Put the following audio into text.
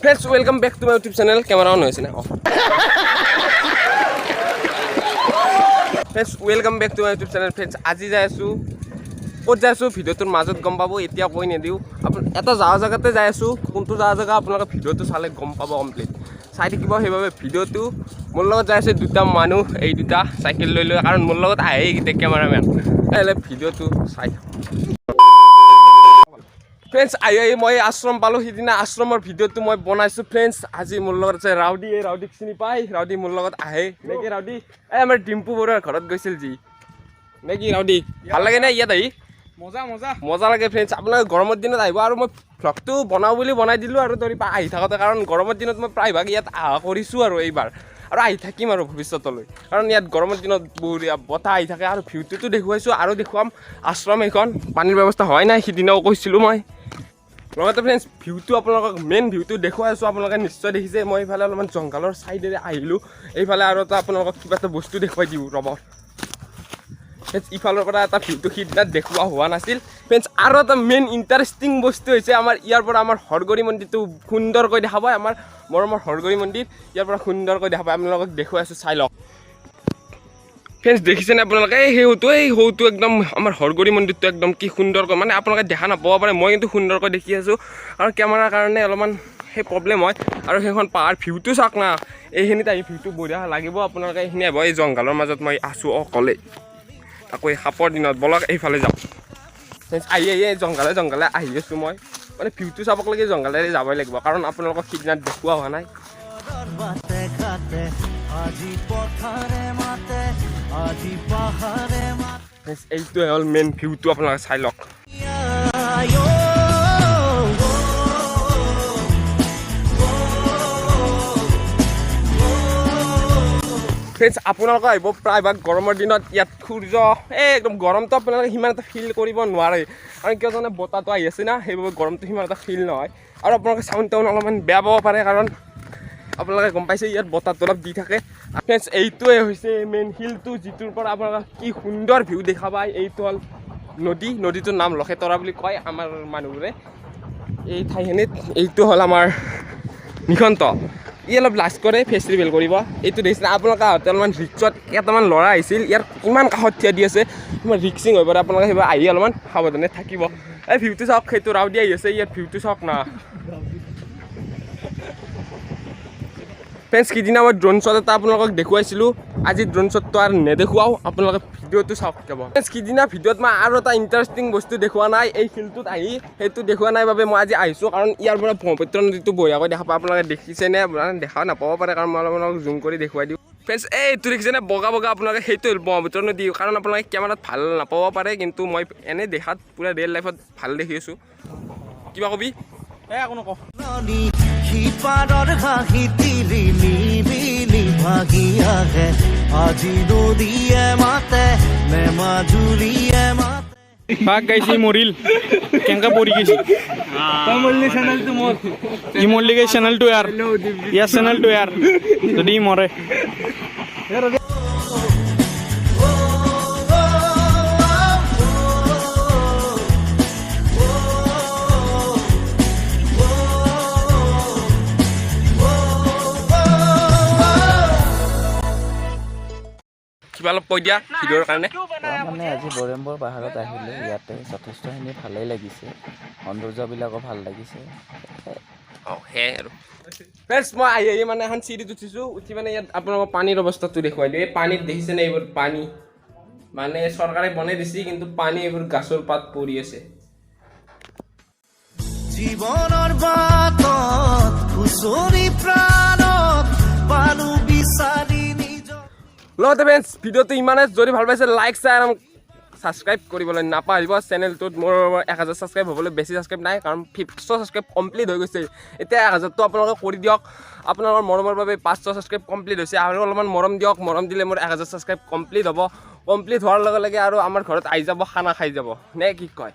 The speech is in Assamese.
Friends, welcome back to my YouTube channel. Camera on hoise na. Friends, welcome back to my YouTube channel. Friends, আজি যাই আছো ক'ত যাই আছো ভিডিওটোৰ মাজত গম পাব এতিয়া কৈ নিদিও আপোন এটা যাৱা জাগাতে যাই আছো কোনটো যাৱা জাগা আপোনালোকে ভিডিওটো চালে গম পাব কমপ্লিট চাই থাকিব সেইভাবে ভিডিওটো মোৰ লগত যাই আছে দুটা মানুহ এই দুটা সাইকেল লৈ লৈ কাৰণ মোৰ লগত আহে গিতে ক্যামেৰাম্যান এলে ভিডিওটো চাই Friends, মই আশ্ৰম পালো সিদিনা আশ্ৰমৰ ভিডিওটো মই বনাইছো ফ্ৰেন্ডছ আজি মোৰ লগত আছে ৰাউডি এই ৰাউডিক চিনি পাই ৰাউডি মোৰ লগত আহে নেকি ৰাউডি এই আমাৰ ডিম্পু বৰুৱাৰ ঘৰত গৈছিল জি নেকি ৰাউডি ভাল লাগে না ইয়াত আহি মজা লাগে ফ্ৰেন্ডছ আপোনালোকে গৰমৰ দিনত আহিব আৰু মই ভ্লগটো বনাও বুলি বনাই দিলো আৰু তৰি আহি থাকতে কাৰণ গৰমৰ দিনত মই প্ৰায় ভাগ ইয়াত আহা কৰিছো আৰু এইবাৰ আৰু আহি থাকিম আৰু ভৱিষ্যতলৈ কাৰণ ইয়াত গৰমৰ দিনত বঢ়িয়া বতাহ আহি থাকে আৰু ভিউটো দেখুৱাইছো আৰু দেখুৱাম আশ্ৰম এখন পানীৰ ব্যৱস্থা হয় নাই সিদিনাও কৈছিলো মই লগতে ফ্ৰেন্ডছ ভিউটো আপোনালোকক মেইন ভিউটো দেখুৱাই আছো আপোনালোকে নিশ্চয় দেখিছে মই এইফালে অলপমান জংঘলৰ চাইডেৰে আহিলোঁ এইফালে আৰু এটা আপোনালোকক কিবা এটা বস্তু দেখুৱাই দিওঁ ৰ'ব ইফালৰ পৰা এটা ভিউটো সিদিনা দেখুওৱা হোৱা নাছিল ফ্ৰেন্ডছ আৰু এটা মেইন ইণ্টাৰেষ্টিং বস্তু হৈছে আমাৰ ইয়াৰ পৰা আমাৰ হৰগৰি মন্দিৰটো সুন্দৰকৈ দেখা পায় আমাৰ মৰমৰ হৰগৰি মন্দিৰ ইয়াৰ পৰা সুন্দৰকৈ দেখা পায় আপোনালোকক দেখুৱাই আছো চাই লওক ফ্ৰেন্ডছ দেখিছেনে আপোনালোকে এই সৌটো একদম আমাৰ হৰগৰি মন্দিৰটো একদম কি সুন্দৰকৈ মানে আপোনালোকে দেখা নাপাব পাৰে মই কিন্তু সুন্দৰকৈ দেখি আছোঁ আৰু কেমেৰাৰ কাৰণে অলপমান সেই প্ৰব্লেম হয় আৰু সেইখন পাহাৰ ভিউটো চাওক না এইখিনিত আহি ভিউটো বঢ়িয়া লাগিব আপোনালোকে এইখিনি আহিব এই জংঘলৰ মাজত মই আছোঁ অকলে আকৌ এই সাপৰ দিনত বলক এইফালে যাওঁ ফ্ৰেন্ডছ আহি জংঘলে আহি আছোঁ মই মানে ভিউটো চাবক লাগি জংঘলেৰে যাবই লাগিব কাৰণ আপোনালোকক সিদিনা দেখুওৱা হোৱা নাই এইটোৱে হ'ল মেইন ভিউটো আপোনালোকে চাই লওক ফ্ৰেন্ডছ আপোনালোকে আহিব প্ৰায়ভাগ গৰমৰ দিনত ইয়াত সূৰ্য একদম গৰমটো আপোনালোকে সিমান এটা ফিল কৰিব নোৱাৰে কাৰণ কিয় জানে বতাহটো আহি আছে না সেইবাবে গৰমটো সিমান এটা ফিল নহয় আৰু আপোনালোকে চাউণ্ড টাউন অলপমান বেয়া পাব পাৰে কাৰণ আপোনালোকে গম পাইছে ইয়াত বতাহটো অলপ দি থাকে ফ্ৰেন্ডছ এইটোৱে হৈছে মেইন হিলটো যিটোৰ পৰা আপোনালোকে কি সুন্দৰ ভিউ দেখা পায় এইটো হ'ল নদীটোৰ নাম লখেতৰা বুলি কয় আমাৰ মানুহবোৰে এই ঠাইখিনিত এইটো হ'ল আমাৰ নিখন্ত ই অলপ লাজ কৰে ফেষ্টিভেল কৰিব এইটো দেখিছে আপোনালোকে আহোঁতে অলপমান ৰিক্সত কেইটামান ল'ৰা আহিছিল ইয়াৰ ইমান কাষত থিয় দি আছে ইমান ৰিক্সিং হৈ পৰে আপোনালোকে সেইবাৰ আহি অলপমান সাৱধানে থাকিব এই ভিউটো চাওক সেইটো ৰাউডি আহি আছে ইয়াত ভিউটো চাওক না ফ্ৰেন্ডছ সিদিনা মই ড্ৰোন শ্বট এটা আপোনালোকক দেখুৱাইছিলোঁ আজি ড্ৰোন শ্বটটো আৰু নেদেখুৱাওঁ আপোনালোকে ভিডিঅ'টো চাওক কেৱল ফ্ৰেন্ডছ সিদিনা ভিডিঅ'ত মই আৰু এটা ইণ্টাৰেষ্টিং বস্তু দেখুওৱা নাই এই শিলটোত আহি সেইটো দেখুওৱা নাই বাবে মই আজি আহিছোঁ কাৰণ ইয়াৰ পৰা ব্ৰহ্মপুত্ৰ নদীটো বঢ়িয়াকৈ দেখা পায় আপোনালোকে দেখিছেনে দেখা নাপাব পাৰে কাৰণ মই আপোনালোকক জুম কৰি দেখুৱাই দিওঁ ফ্ৰেন্ডছ এইটো দেখিছেনে বগা আপোনালোকে সেইটো ব্ৰহ্মপুত্ৰ নদী কাৰণ আপোনালোকে কেমেৰাত ভাল নাপাব পাৰে কিন্তু মই এনেই দেখাত পূৰা ৰিয়েল লাইফত ভাল দেখি আছোঁ কিবা কবি একো নকওঁ সিপাৰৰ ঘাঁহি তিৰিলি বিলি ভাগি আহে আজি নদীয়ে মাতে নে মাজুলীয়ে মাতে বাঘ গাইছি মৰিল কেনেকৈ পৰি গৈছে ই মৰিলি গৈ চেনেলটো ইয়াৰ চেনেলটো ইয়াৰ যদি ই মৰে অলপ কৈ দিয়া ভিডিঅ'ৰ কাৰণে মানে আজি বৰেম্বৰ পাহাৰত আহিলোঁ ইয়াতে যথেষ্টখিনি ভালেই লাগিছে সৌন্দৰ্যবিলাকো ভাল লাগিছে সেয়াই আৰু ফ্ৰেন্ডছ মই আহি মানে এখন চিৰিত উঠিছোঁ উঠি মানে ইয়াত আপোনালোকৰ পানীৰ অৱস্থাটো দেখুৱাই দিওঁ এই পানীত দেখিছেনে এইবোৰ পানী মানে চৰকাৰে বনাই দিছে কিন্তু পানী এইবোৰ গাছৰ পাত পৰি আছে জীৱনৰ বাটত খুচৰি প্ৰাণত পালো বিচাৰি লগতে ফ্ৰেন্ডছ ভিডিঅ'টো ইমানেই যদি ভাল পাইছে লাইক শ্বেয়াৰ আৰু ছাবস্ক্ৰাইব কৰিবলৈ নাপাহৰিব চেনেলটোত মোৰ 1000 ছাবস্ক্ৰাইব হ'বলৈ বেছি ছাবস্ক্ৰাইব নাই কাৰণ 500 ছাবস্ক্ৰাইব কমপ্লিট হৈ গৈছে এতিয়া 1000টো আপোনালোকে কৰি দিয়ক আপোনালোকৰ মৰমৰ বাবে 500 ছাবস্ক্ৰাইব কমপ্লিট হৈছে আৰু অলপমান মৰম দিয়ক মৰম দিলে মোৰ 1000 ছাবস্ক্ৰাইব কমপ্লিট হ'ব কমপ্লিট হোৱাৰ লগে লগে আৰু আমাৰ ঘৰত আহি যাব খানা খাই যাব নে কি কয়